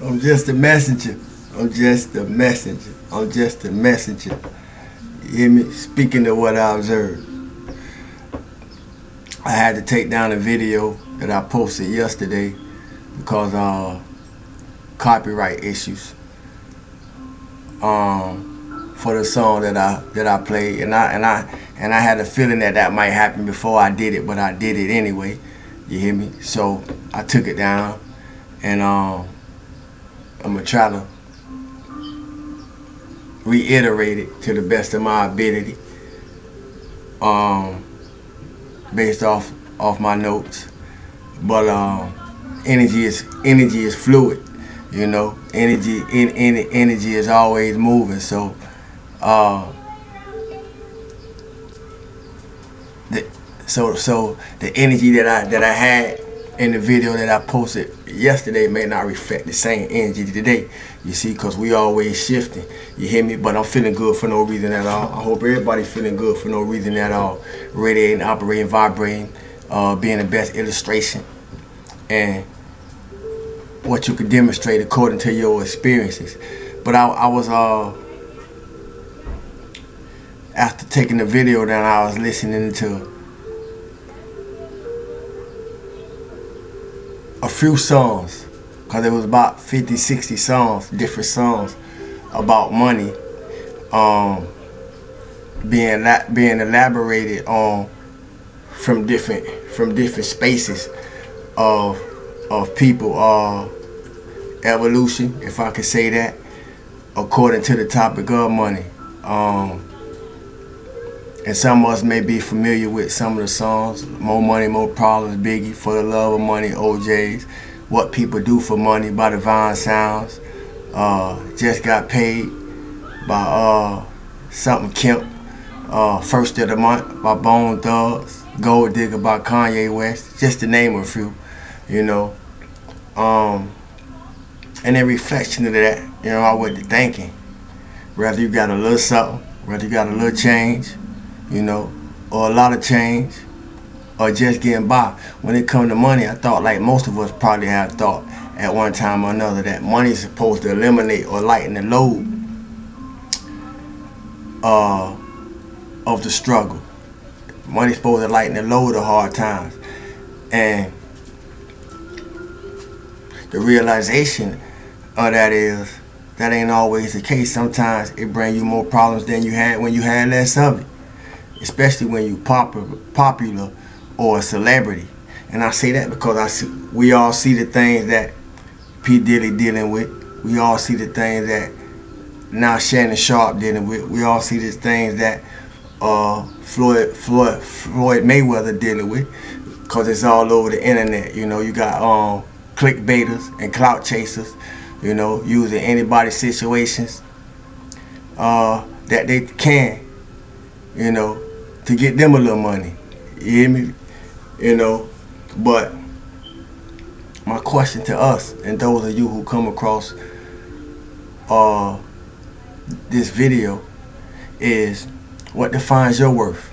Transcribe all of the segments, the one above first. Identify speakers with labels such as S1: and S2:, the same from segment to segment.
S1: I'm just a messenger. I'm just a messenger. I'm just a messenger. You hear me? Speaking of what I observed, I had to take down a video that I posted yesterday because copyright issues. For the song that I played, and I had a feeling that might happen before I did it, but I did it anyway. You hear me? So I took it down, and I'm gonna try to reiterate it to the best of my ability, um, based off my notes. But energy is fluid. You know, energy is always moving. So uh, the, so the energy that I had in the video that I posted yesterday may not reflect the same energy today. You see, because we always shifting. You hear me? But I'm feeling good for no reason at all. I hope everybody's feeling good for no reason at all. Radiating, operating, vibrating, being the best illustration, and what you can demonstrate according to your experiences. But I was after taking the video down, I was listening to a few songs, because it was about 50, 60 songs, different songs about money, being elaborated on from different spaces of people, evolution, if I could say that, according to the topic of money. And some of us may be familiar with some of the songs: More Money, More Problems, Biggie, For the Love of Money, OJ's, What People Do for Money by Divine Sounds, Just Got Paid by something Kemp, First of the Month by Bone Thugs, Gold Digger by Kanye West, just to name a few, you know. And in reflection of that, you know, I went to thinking, whether you got a little something, whether you got a little change, you know, or a lot of change, or just getting by. When it comes to money, I thought, like most of us probably have thought at one time or another, that money is supposed to eliminate or lighten the load of the struggle. Money's supposed to lighten the load of hard times. And the realization of that is that ain't always the case. Sometimes it brings you more problems than you had when you had less of it, especially when you popular or a celebrity. And I say that because we all see the things that P. Diddy dealing with. We all see the things that now Shannon Sharp dealing with. We all see the things that Floyd Mayweather dealing with, because it's all over the internet. You know, you got clickbaiters and clout chasers, you know, using anybody's situations that they can, you know, to get them a little money. You hear me? You know, but my question to us and those of you who come across this video is, what defines your worth?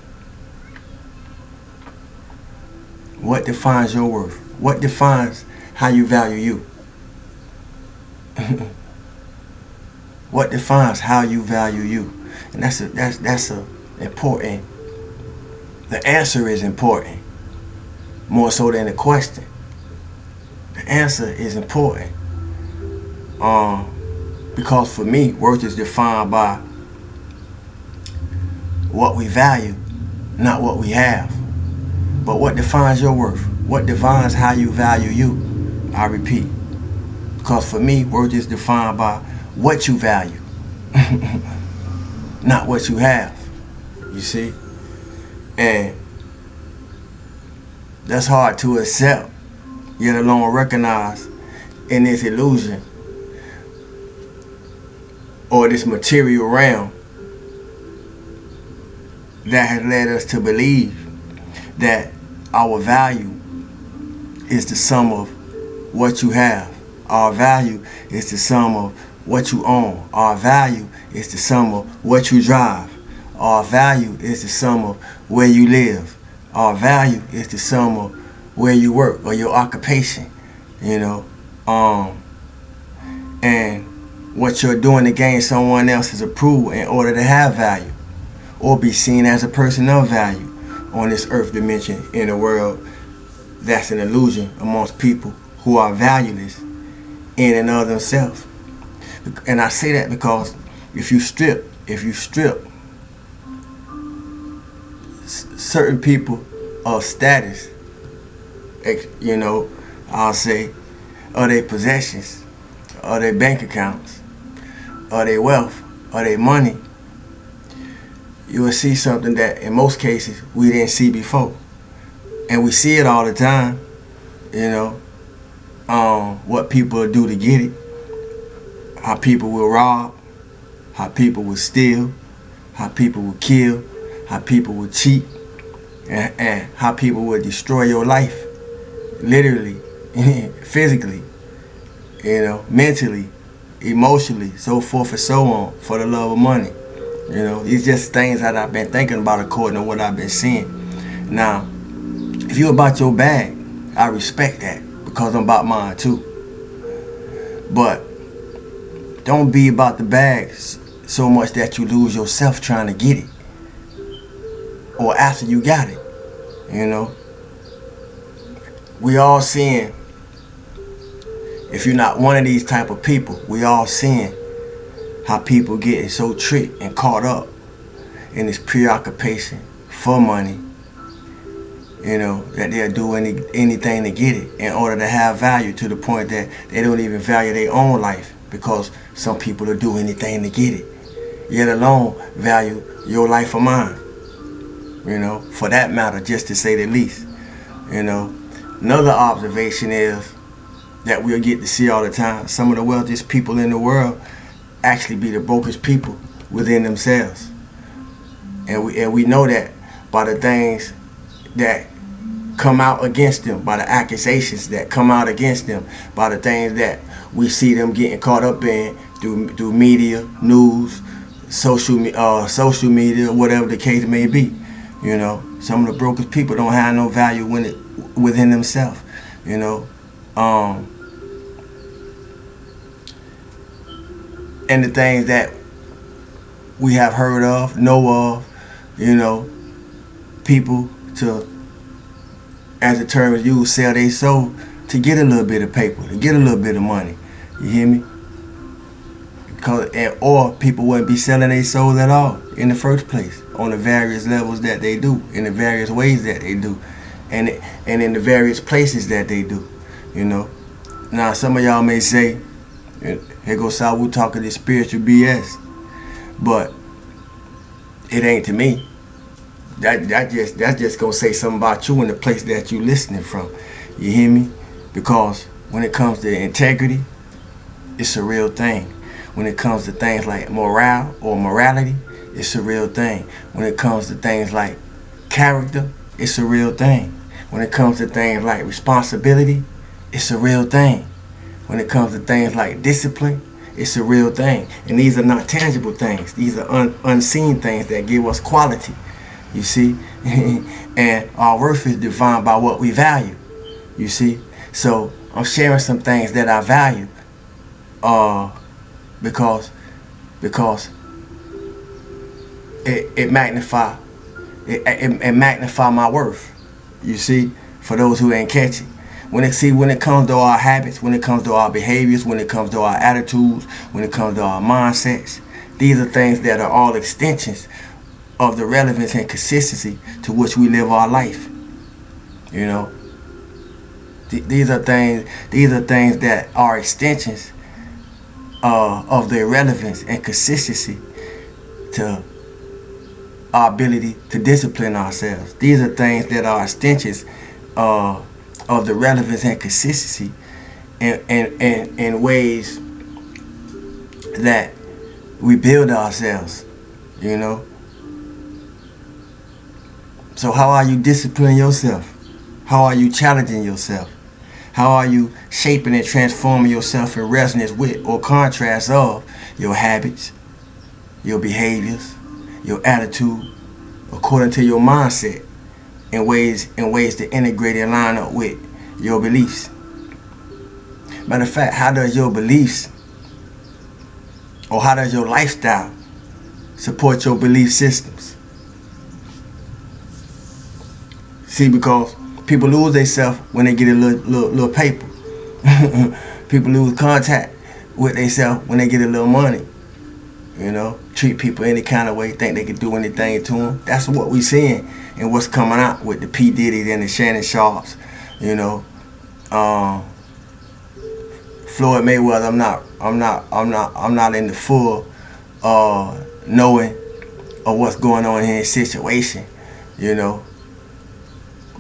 S1: What defines your worth? What defines how you value you? What defines how you value you? And that's important. The answer is important, more so than the question. The answer is important, because for me, worth is defined by what we value, not what we have. But what defines your worth? What defines how you value you? I repeat, because for me, worth is defined by what you value, not what you have. You see? And that's hard to accept, yet alone recognize in this illusion or this material realm that has led us to believe that our value is the sum of what you have. Our value is the sum of what you own. Our value is the sum of what you drive. Our value is the sum of where you live. Our value is the sum of where you work or your occupation. You know, what you're doing to gain someone else's approval in order to have value or be seen as a person of value on this earth dimension in a world that's an illusion amongst people who are valueless in and of themselves. And I say that because if you strip certain people of status, I'll say, of their possessions, of their bank accounts, of their wealth, of their money, you will see something that in most cases we didn't see before. And we see it all the time, what people do to get it, how people will rob, how people will steal, how people will kill, how people will cheat, and how people will destroy your life, literally, physically, mentally, emotionally, so forth and so on, for the love of money. These just things that I've been thinking about according to what I've been seeing. Now, if you're about your bag, I respect that because I'm about mine too. But don't be about the bag so much that you lose yourself trying to get it, or after you got it. We all seeing, if you're not one of these type of people, we all seeing how people getting so tricked and caught up in this preoccupation for money, that they'll do anything to get it in order to have value, to the point that they don't even value their own life, because some people will do anything to get it, yet alone value your life or mine, for that matter, just to say the least. Another observation is that we'll get to see all the time, some of the wealthiest people in the world actually be the brokest people within themselves. And we know that by the things that come out against them, by the accusations that come out against them, by the things that we see them getting caught up in through media, news, social media, whatever the case may be. Some of the brokest people don't have no value within themselves. And the things that we have heard of, know of, people to, as the term is used, sell their soul to get a little bit of paper, to get a little bit of money. You hear me? Or people wouldn't be selling their souls at all in the first place, on the various levels that they do, in the various ways that they do, and in the various places that they do. Now some of y'all may say, here goes Sawu talking this spiritual BS, but it ain't to me. That's just gonna say something about you in the place that you listening from. You hear me? Because when it comes to integrity, it's a real thing. When it comes to things like morale or morality, it's a real thing. When it comes to things like character, it's a real thing. When it comes to things like responsibility, it's a real thing. When it comes to things like discipline, it's a real thing. And these are not tangible things. These are unseen things that give us quality. You see? And our worth is defined by what we value. You see? So I'm sharing some things that I value because it magnify my worth. You see? For those who ain't catching. When it comes to our habits, when it comes to our behaviors, when it comes to our attitudes, when it comes to our mindsets, these are things that are all extensions of the relevance and consistency to which we live our life. These are things that are extensions of the relevance and consistency to our ability to discipline ourselves. These are things that are extensions of the relevance and consistency in ways that we build ourselves, So how are you disciplining yourself? How are you challenging yourself? How are you shaping and transforming yourself in resonance with or contrast of your habits, your behaviors, your attitude, according to your mindset, in ways to integrate and line up with your beliefs? Matter of fact, how does your beliefs Or how does your lifestyle support your belief systems? See, because people lose themselves when they get a little paper. People lose contact with themselves when they get a little money. You know, treat people any kind of way, think they can do anything to them. That's what we seeing and what's coming out with the P. Diddy's and the Shannon Sharps. You know, Floyd Mayweather. I'm not in the full knowing of what's going on in his situation. You know,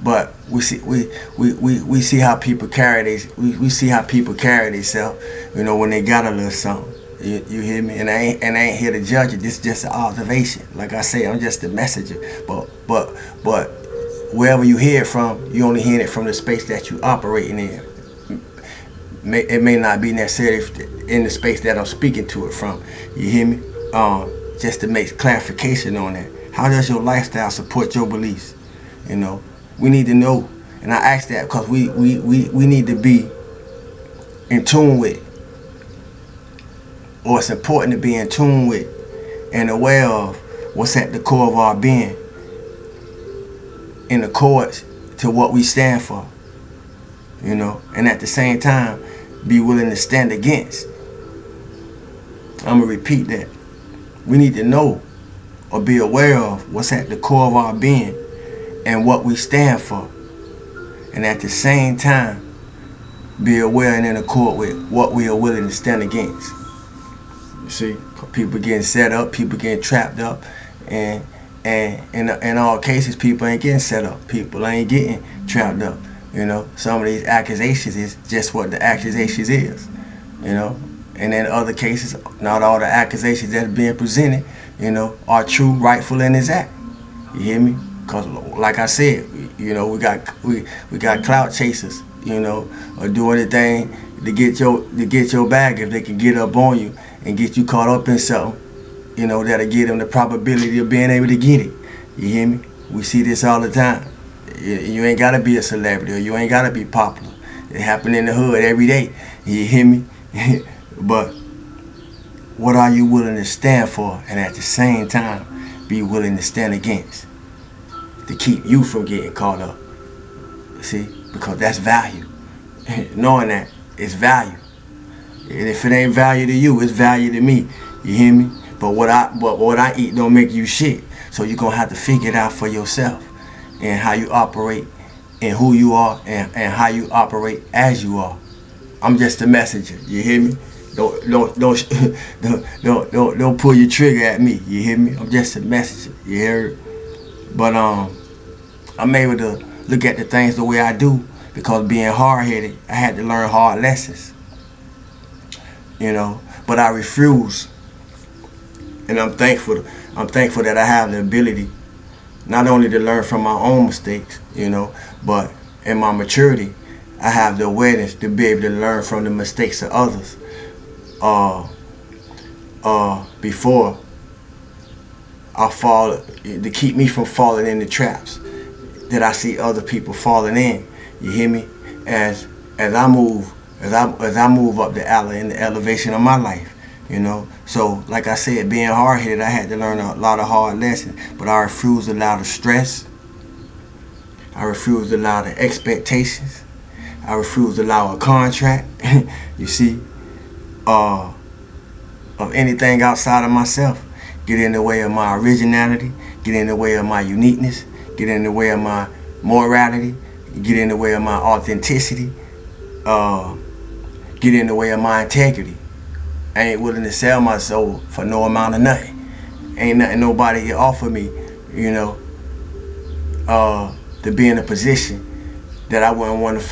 S1: but we see how people carry we see how people carry themselves. You know, when they got a little something. You hear me? And I ain't here to judge it. This is just an observation. Like I say, I'm just a messenger. But wherever you hear it from, you only hear it from the space that you operating in. It may not be necessarily in the space that I'm speaking to it from. You hear me? Just to make clarification on that. How does your lifestyle support your beliefs? You know, we need to know. And I ask that because we need to be in tune with, or it's important to be in tune with and aware of what's at the core of our being, in accord to what we stand for, you know, and at the same time be willing to stand against. I'm gonna repeat that. We need to know or be aware of what's at the core of our being and what we stand for, and at the same time be aware and in accord with what we are willing to stand against. You see, people getting set up, people getting trapped up, and in all cases, people ain't getting set up. People ain't getting trapped up. You know, some of these accusations is just what the accusations is. You know, and in other cases, not all the accusations that are being presented, you know, are true, rightful, and exact. You hear me? Because, like I said, you know, we got clout chasers, you know, or do anything to get your bag if they can get up on you and get you caught up in something, you know, that'll give them the probability of being able to get it. You hear me? We see this all the time. You ain't gotta be a celebrity, or you ain't gotta be popular. It happen in the hood every day. You hear me? But what are you willing to stand for, and at the same time be willing to stand against, to keep you from getting caught up? See, because that's value. Knowing that it's value. And if it ain't value to you, it's value to me. You hear me? But what I eat don't make you shit. So you're gonna have to figure it out for yourself, and how you operate, and who you are, and how you operate as you are. I'm just a messenger. You hear me? Don't pull your trigger at me. You hear me? I'm just a messenger. You hear? But I'm able to look at the things the way I do because being hard-headed, I had to learn hard lessons. You know, but I refuse, and I'm thankful that I have the ability not only to learn from my own mistakes, you know, but in my maturity, I have the awareness to be able to learn from the mistakes of others. Before I fall, to keep me from falling into traps that I see other people falling in. You hear me? As I move up the alley in the elevation of my life, you know. So, like I said, being hard-headed, I had to learn a lot of hard lessons. But I refused to allow the stress. I refused to allow the expectations. I refused to allow a contract. You see, of anything outside of myself get in the way of my originality, get in the way of my uniqueness, get in the way of my morality, get in the way of my authenticity, get in the way of my integrity. I ain't willing to sell my soul for no amount of nothing. Ain't nothing nobody can offer me, you know, to be in a position that I wouldn't want to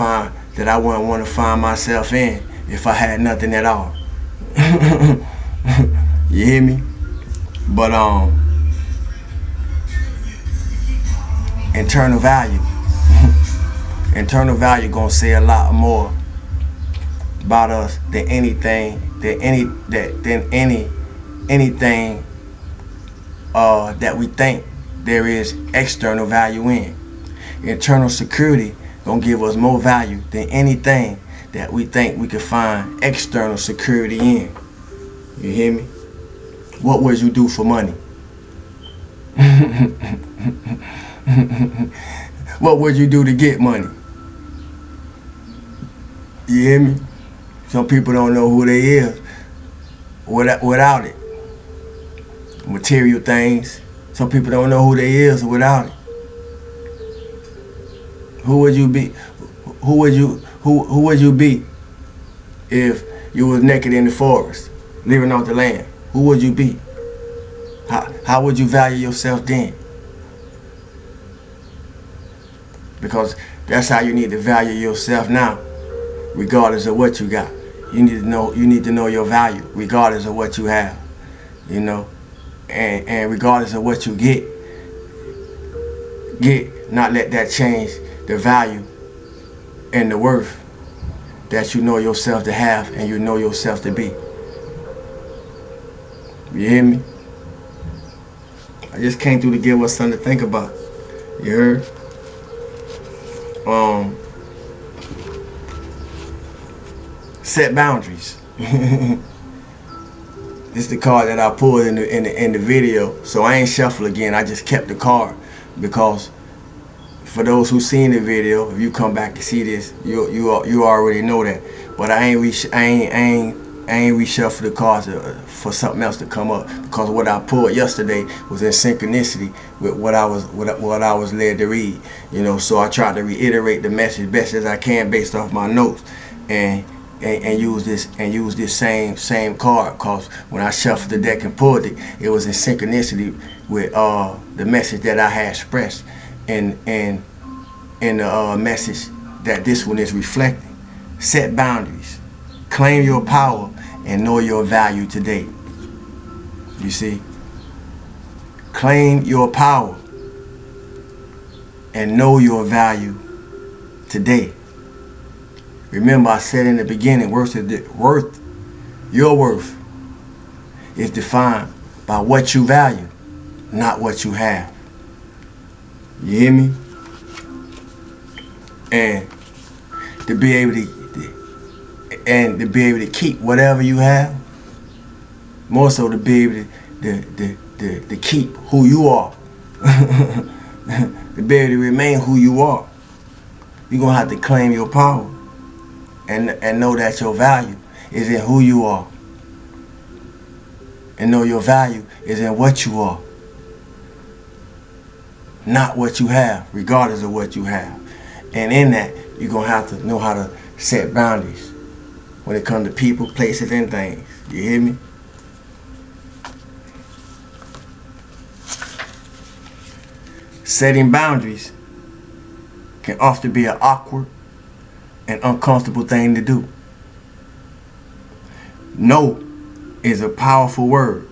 S1: find myself in if I had nothing at all. You hear me? But internal value. Internal value gonna say a lot more about us than anything that we think there is external value in. Internal security gonna give us more value than anything that we think we can find external security in. You hear me? what would you do for money? What would you do to get money? You hear me? Some people don't know who they is without it. Material things. Some people don't know who they is without it. Who would you be? Who would you be if you was naked in the forest, living off the land? Who would you be? How would you value yourself then? Because that's how you need to value yourself now, regardless of what you got. You need to know your value, regardless of what you have. You know, and regardless of what you get, not let that change the value and the worth that you know yourself to have and you know yourself to be. You hear me? I just came through to give us something to think about. You heard? Set boundaries. This is the card that I pulled in the video, so I ain't shuffle again. I just kept the card because for those who seen the video, if you come back to see this, you already know that. But I ain't reshuffle the cards for something else to come up, because what I pulled yesterday was in synchronicity with what I was led to read. You know, so I tried to reiterate the message best as I can based off my notes, and use this same card, because when I shuffled the deck and pulled it, it was in synchronicity with the message that I had expressed in the message that this one is reflecting. Set boundaries, claim your power, and know your value today. You see, claim your power and know your value today. Remember, I said in the beginning, your worth is defined by what you value, not what you have. You hear me? And to be able to keep whatever you have, more so to be able to keep who you are, to be able to remain who you are, you're gonna have to claim your power. And know that your value is in who you are. And know your value is in what you are, not what you have, regardless of what you have. And in that, you're going to have to know how to set boundaries when it comes to people, places, and things. You hear me? Setting boundaries can often be an awkward and uncomfortable thing to do. No is a powerful word,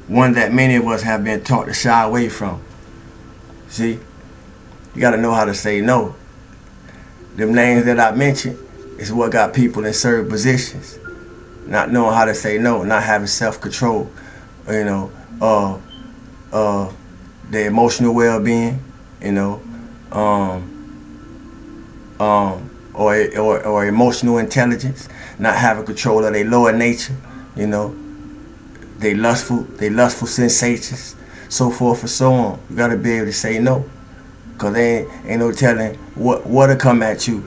S1: one that many of us have been taught to shy away from. See, you got to know how to say no. Them names that I mentioned is what got people in certain positions, not knowing how to say no, not having self-control, you know, their emotional well-being, you know, or emotional intelligence, not having control of their lower nature, you know, they lustful sensations, so forth and so on. You gotta be able to say no, cause there ain't no telling what'll come at you,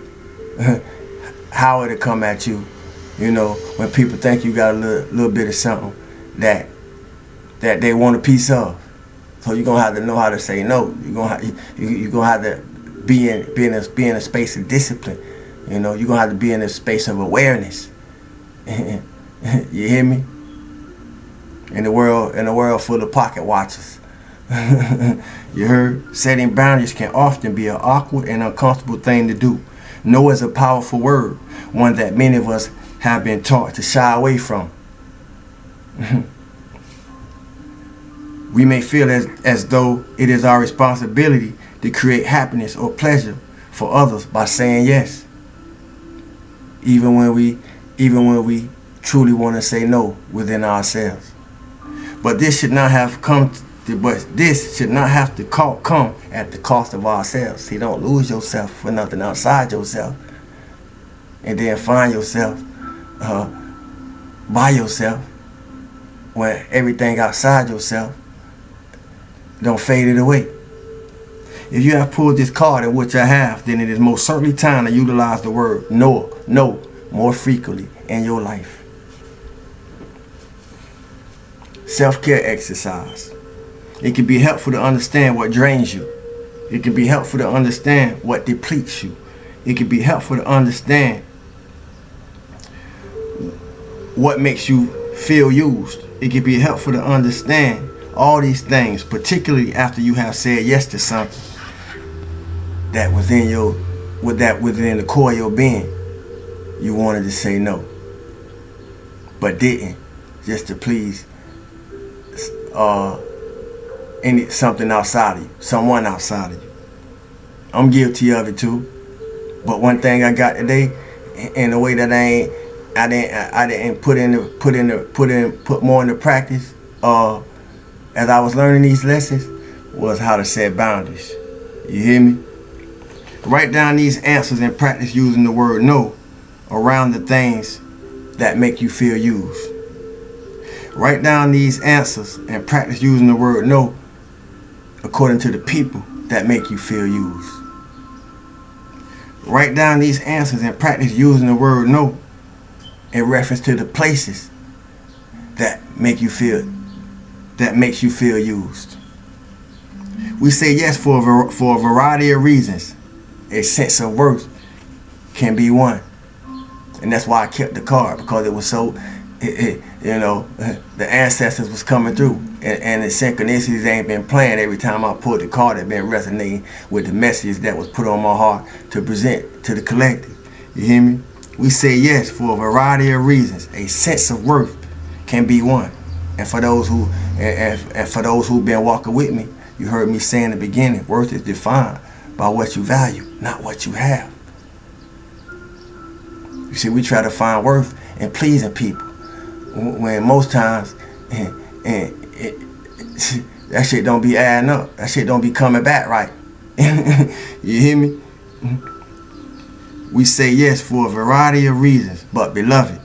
S1: how it'll come at you. You know, when people think you got a little bit of something that they want a piece of, so you're gonna have to know how to say no. You're gonna have to be in a space of discipline. You know, you're gonna have to be in a space of awareness. You hear me? In the world full of pocket watchers. You heard? Setting boundaries can often be an awkward and uncomfortable thing to do. No is a powerful word, one that many of us have been taught to shy away from. We may feel as though it is our responsibility to create happiness or pleasure for others by saying yes, even when we truly want to say no within ourselves. But this should not have come at the cost of ourselves. See, don't lose yourself for nothing outside yourself, and then find yourself by yourself when everything outside yourself don't fade it away. If you have pulled this card, and which I have, then it is most certainly time to utilize the word no more frequently in your life. Self-care exercise. It can be helpful to understand what drains you. It can be helpful to understand what depletes you. It can be helpful to understand what makes you feel used. It can be helpful to understand all these things, particularly after you have said yes to something that within the core of your being you wanted to say no, but didn't, just to please something outside of you, someone outside of you. I'm guilty of it too. But one thing I got today, in a way that I didn't put more into practice as I was learning these lessons, was how to set boundaries. You hear me? Write down these answers and practice using the word no around the things that make you feel used. Write down these answers and practice using the word no according to the people that make you feel used. Write down these answers and practice using the word no in reference to the places that makes you feel used. We say yes for a variety of reasons. A sense of worth can be one, and that's why I kept the card, because it was so, the ancestors was coming through, and the synchronicities ain't been playing. Every time I pulled the card, it been resonating with the message that was put on my heart to present to the collective. You hear me? We say yes for a variety of reasons. A sense of worth can be one, and for those who've been walking with me, you heard me say in the beginning, worth is defined by what you value, not what you have. You see, we try to find worth in pleasing people, when most times that shit don't be adding up. That shit don't be coming back right. You hear me? We say yes for a variety of reasons, but beloved,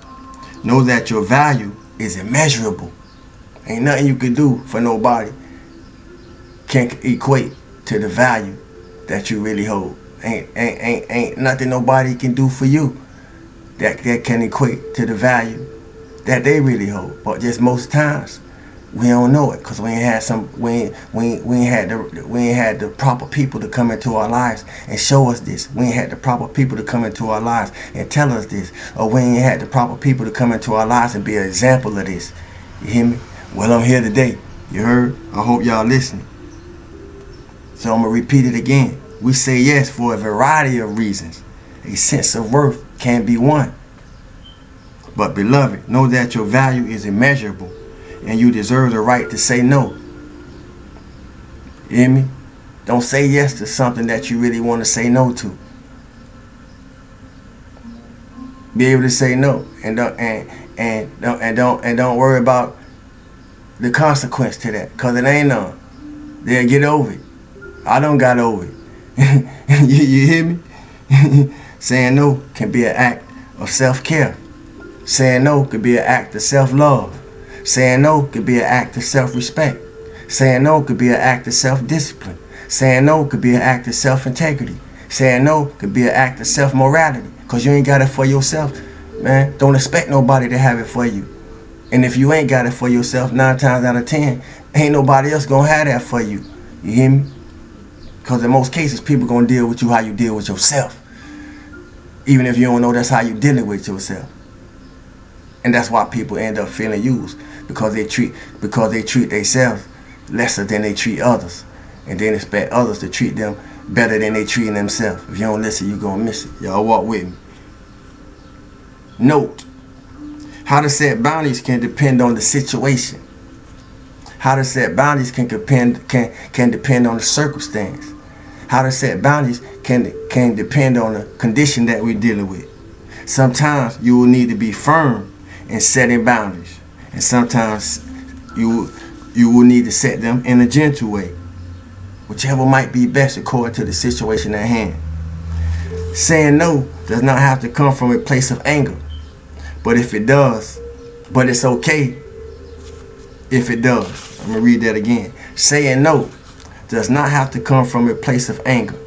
S1: know that your value is immeasurable. Ain't nothing you can do for nobody can equate to the value that you really hold. Ain't nothing nobody can do for you that can equate to the value that they really hold. But just most times we don't know it, because we ain't had the proper people to come into our lives and show us this. We ain't had the proper people to come into our lives and tell us this, or we ain't had the proper people to come into our lives and be an example of this. You hear me? Well, I'm here today. You heard? I hope y'all listening. So I'm gonna repeat it again. We say yes for a variety of reasons. A sense of worth can be one. But beloved, know that your value is immeasurable, and you deserve the right to say no. You hear me? Don't say yes to something that you really want to say no to. Be able to say no, and don't worry about the consequence to that, because it ain't none. They'll get over it. I done got over it. You hear me? Saying no can be an act of self-care. Saying no could be an act of self-love. Saying no could be an act of self-respect. Saying no could be an act of self-discipline. Saying no could be an act of self-integrity. Saying no could be an act of self-morality, because you ain't got it for yourself, man. Don't expect nobody to have it for you. And if you ain't got it for yourself, 9 times out of 10, ain't nobody else gonna have that for you. You hear me? Because in most cases, people gonna deal with you how you deal with yourself, even if you don't know that's how you dealing with yourself. And that's why people end up feeling used, because they treat themselves lesser than they treat others, and then expect others to treat them better than they treating themselves. If you don't listen, you gonna miss it. Y'all walk with me. Note, how to set boundaries can depend on the situation. How to set boundaries can depend on the circumstance. How to set boundaries can depend on the condition that we're dealing with. Sometimes you will need to be firm in setting boundaries, and sometimes you will need to set them in a gentle way, whichever might be best according to the situation at hand. Saying no does not have to come from a place of anger, but if it does, but it's okay if it does. I'm going to read that again. Saying no does not have to come from a place of anger,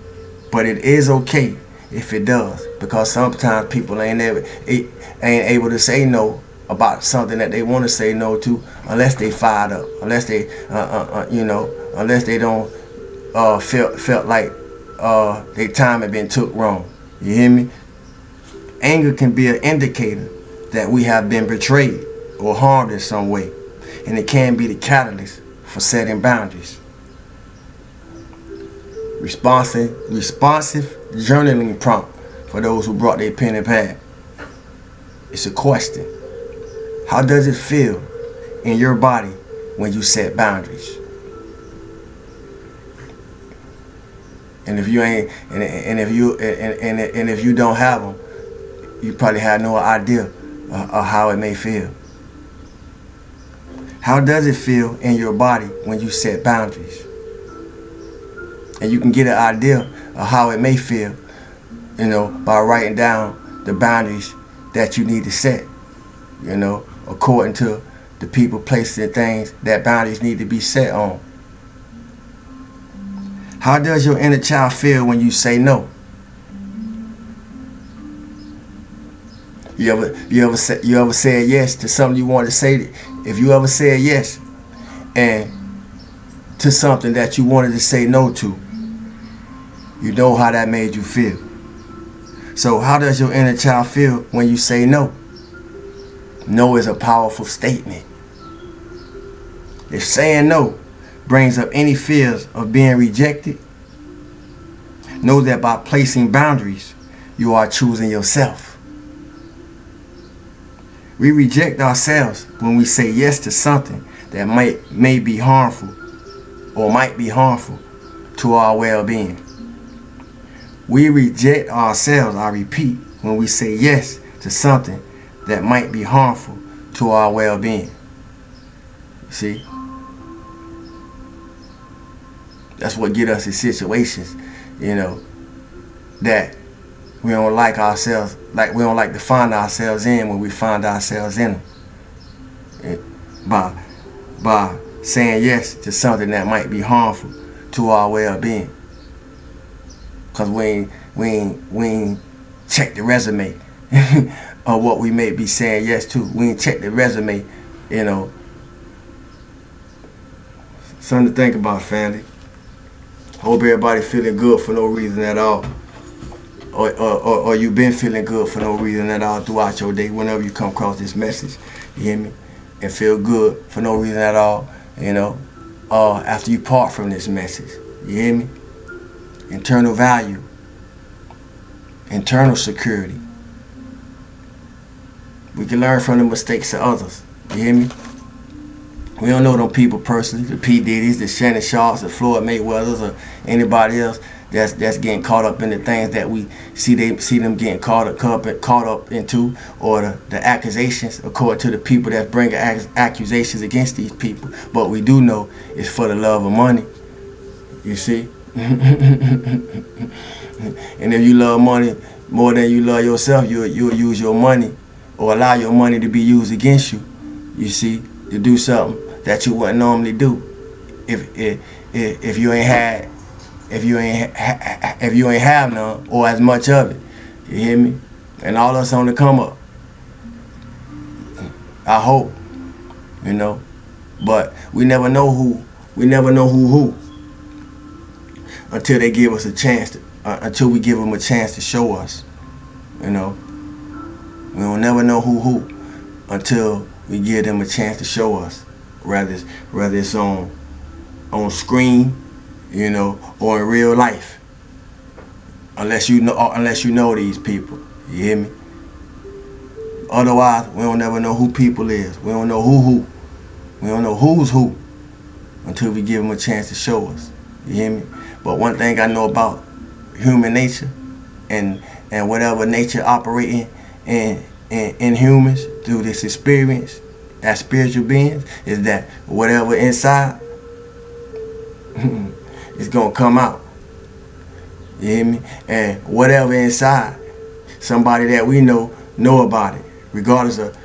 S1: but it is okay if it does, because sometimes people ain't able to say no about something that they want to say no to unless they fired up, unless they unless they don't felt like their time had been took wrong. You hear me? Anger can be an indicator that we have been betrayed or harmed in some way, and it can be the catalyst for setting boundaries. Responsive journaling prompt for those who brought their pen and pad. It's a question. How does it feel in your body when you set boundaries? And if you ain't, and if you don't have them, you probably have no idea of how it may feel. How does it feel in your body when you set boundaries? And you can get an idea of how it may feel, by writing down the boundaries that you need to set, according to the people, places, and things that boundaries need to be set on. How does your inner child feel when you say no? You ever said yes to something you wanted to say? If you ever said yes and to something that you wanted to say no to, you know how that made you feel. So how does your inner child feel when you say no? No is a powerful statement. If saying no brings up any fears of being rejected, know that by placing boundaries, you are choosing yourself. We reject ourselves when we say yes to something that may be harmful or might be harmful to our well-being. We reject ourselves, I repeat, when we say yes to something that might be harmful to our well-being. See? That's what get us in situations, that we don't like ourselves, like we don't like to find ourselves in when we find ourselves in them. By saying yes to something that might be harmful to our well-being. Because we ain't check the resume of what we may be saying yes to. We ain't check the resume, Something to think about, family. Hope everybody feeling good for no reason at all. Or you've been feeling good for no reason at all throughout your day whenever you come across this message. You hear me? And feel good for no reason at all, after you part from this message. You hear me? Internal value. Internal security. We can learn from the mistakes of others. You hear me? We don't know them people personally, the P. Diddy's, the Shannon Sharps, the Floyd Mayweathers, or anybody else that's getting caught up in the things that we see them getting caught up into, or the accusations, according to the people that bring accusations against these people. But we do know it's for the love of money. You see? And if you love money more than you love yourself, you'll use your money or allow your money to be used against you. You see, to do something that you wouldn't normally do if you ain't have none or as much of it. You hear me? And all that's on the come up. I hope, but we never know who until they give us a chance until we give them a chance to show us. We will never know who until we give them a chance to show us, whether it's on screen, or in real life. Unless you know these people. You hear me? Otherwise, we don't never know who people is. We don't know who. We don't know who's who until we give them a chance to show us. You hear me? But one thing I know about human nature and whatever nature operating in humans through this experience as spiritual beings is that whatever inside is gonna come out. You hear me? And whatever inside, somebody that we know about it, regardless of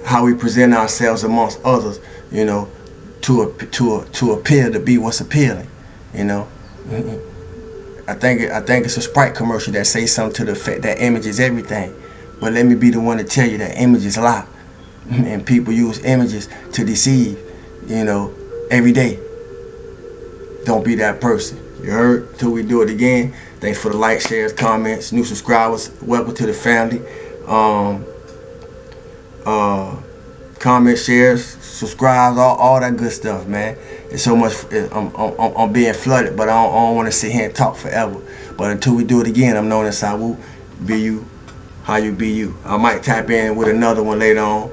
S1: how we present ourselves amongst others, you know, to appear to be what's appealing, you know. I think it's a Sprite commercial that says something to the effect that image is everything. But let me be the one to tell you that images lie, and people use images to deceive, you know, every day. Don't be that person. You heard? Till we do it again. Thanks for the likes, shares, comments, new subscribers. Welcome to the family. Comment, shares, subscribe, all that good stuff, man. It's so much. I'm being flooded, but I don't want to sit here and talk forever. But until we do it again, I'm known as Sawu. Be you, how you be you. I might tap in with another one later on.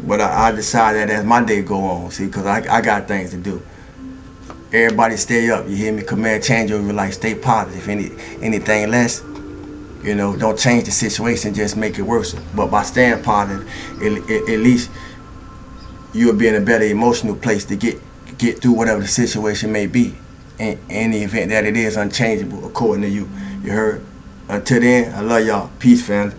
S1: But I decide that as my day go on, see, because I got things to do. Everybody stay up, you hear me? Command change over your life, stay positive. Anything less, you know, don't change the situation, just make it worse. But by staying positive, at least you'll be in a better emotional place to get through whatever the situation may be, in the event that it is unchangeable according to you. You heard? Until then, I love y'all. Peace, family.